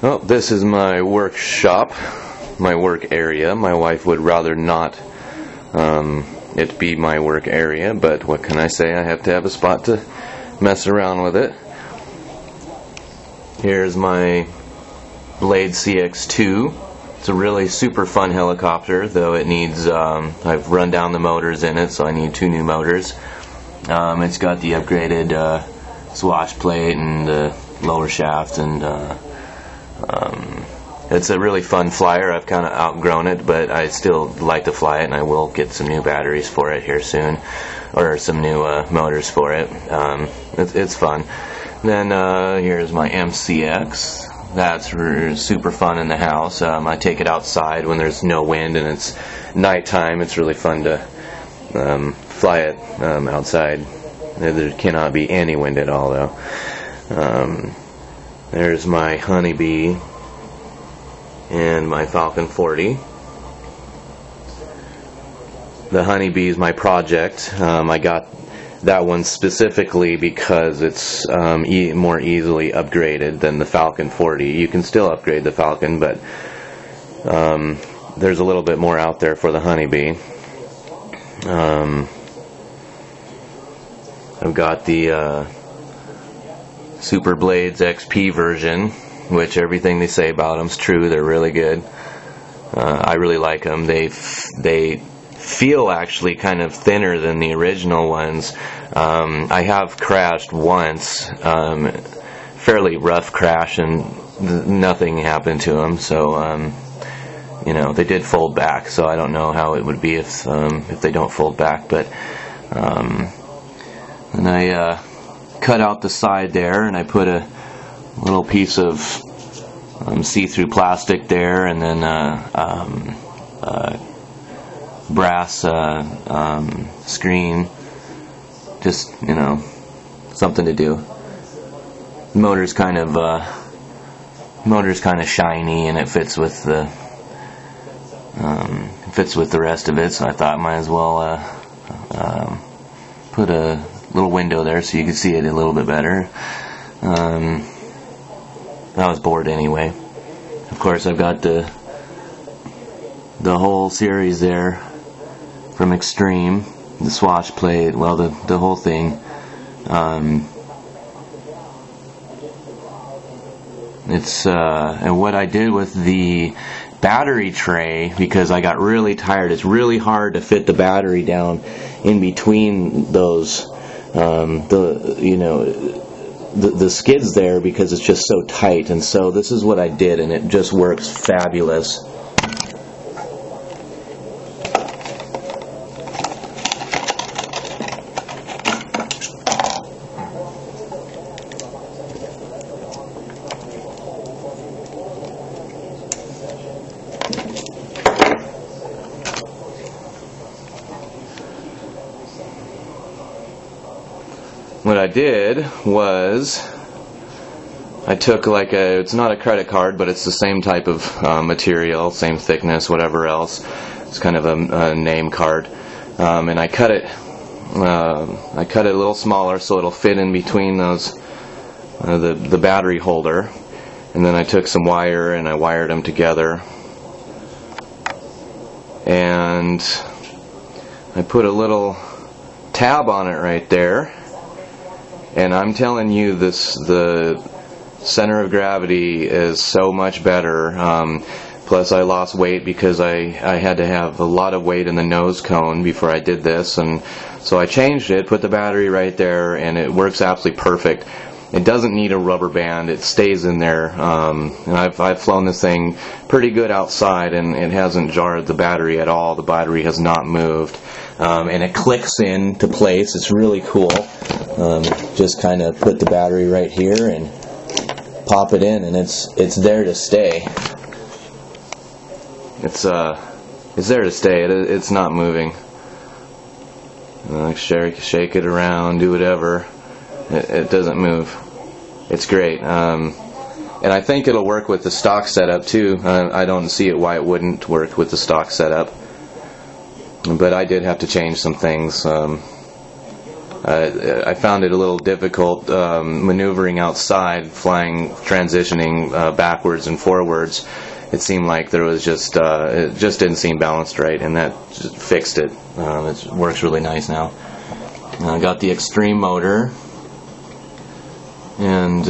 Well, this is my workshop, my work area. My wife would rather not it be my work area, but what can I say? I have to have a spot to mess around with it. Here's my Blade CX2. It's a really super fun helicopter, though it needs, I've run down the motors in it, so I need 2 new motors. It's got the upgraded swash plate and the lower shaft, and it's a really fun flyer. I've kind of outgrown it, but I still like to fly it, and I will get some new batteries for it here soon, or some new motors for it. It's fun. Then here's my MCX. That's super fun in the house. I take it outside when there's no wind and it's nighttime. It's really fun to fly it outside. There cannot be any wind at all, though. There's my Honeybee and my Falcon 40. The Honeybee is my project. I got that one specifically because it's more easily upgraded than the Falcon 40. You can still upgrade the Falcon, but there's a little bit more out there for the Honeybee. I've got the Super Blades XP version, which everything they say about them is true. They're really good. I really like them. They feel actually kind of thinner than the original ones. I have crashed once, fairly rough crash, and nothing happened to them. So you know, they did fold back. So I don't know how it would be if they don't fold back. But and I cut out the side there, and I put a little piece of see-through plastic there, and then brass screen. Just, you know, something to do. The motor's kind of shiny, and it fits with the rest of it. So I thought I might as well put a little window there so you can see it a little bit better. I was bored anyway. Of course, I've got the whole series there from Extreme, the swash plate, well, the whole thing. And what I did with the battery tray, because I got really tired, it's really hard to fit the battery down in between those the skids there, because it's just so tight. And so this is what I did, and it just works fabulous. What I did was I took like it's not a credit card, but it's the same type of material, same thickness, whatever else. It's kind of a name card, and I cut it a little smaller so it'll fit in between those the battery holder. And then I took some wire and I wired them together, and I put a little tab on it right there. And I'm telling you, the center of gravity is so much better. Plus, I lost weight because I had to have a lot of weight in the nose cone before I did this, and so I changed it, put the battery right there, and it works absolutely perfect. It doesn't need a rubber band; it stays in there. And I've flown this thing pretty good outside, and it hasn't jarred the battery at all. The battery has not moved, and it clicks into place. It's really cool. Just kind of put the battery right here and pop it in, and it's there to stay. It's there to stay. It's not moving. Shake it around, do whatever. It doesn't move. It's great. And I think it'll work with the stock setup too. I don't see it why it wouldn't work with the stock setup. But I did have to change some things. I found it a little difficult maneuvering outside, transitioning backwards and forwards. It seemed like there was it just didn't seem balanced right, and that just fixed it. It works really nice now. I got the extreme motor, and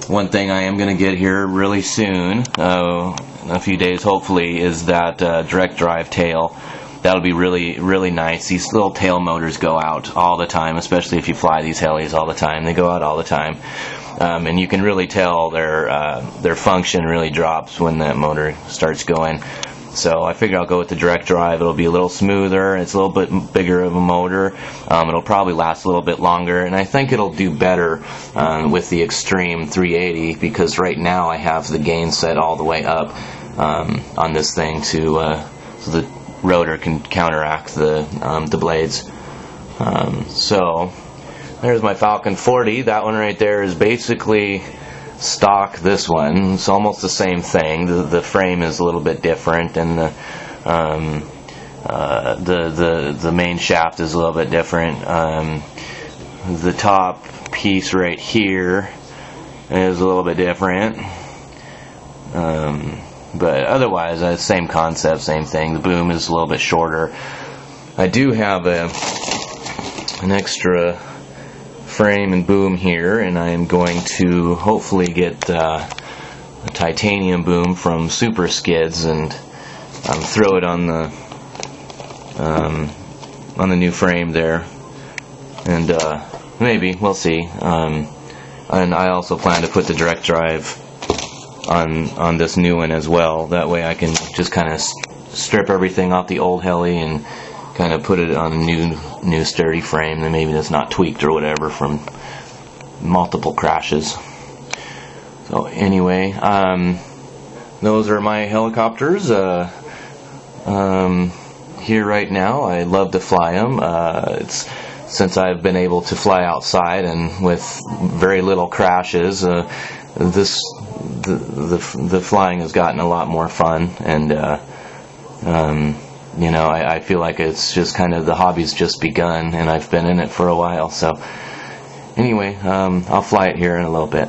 one thing I am going to get here really soon, in a few days hopefully, is that direct drive tail. That'll be really nice. These little tail motors go out all the time, especially if you fly these helis all the time. They go out all the time, and you can really tell their function really drops when that motor starts going. So I figure I'll go with the direct drive. It'll be a little smoother. It's a little bit bigger of a motor. It'll probably last a little bit longer, and I think it'll do better with the Extreme 380, because right now I have the gain set all the way up on this thing so the rotor can counteract the blades. So there's my Falcon 40. That one right there is basically stock. This one, it's almost the same thing. The frame is a little bit different, and the main shaft is a little bit different. The top piece right here is a little bit different. But otherwise, same concept, same thing. The boom is a little bit shorter. I do have an extra frame and boom here, and I am going to hopefully get a titanium boom from Super Skids and throw it on the new frame there. And maybe, we'll see. And I also plan to put the direct drive on this new one as well. That way I can just kind of strip everything off the old heli and kind of put it on a new sturdy frame that maybe that's not tweaked or whatever from multiple crashes. So anyway, those are my helicopters here right now. I love to fly them. Since I've been able to fly outside and with very little crashes, the flying has gotten a lot more fun, and you know, I feel like it's just kind of, the hobby's just begun, and I've been in it for a while. So anyway, I'll fly it here in a little bit.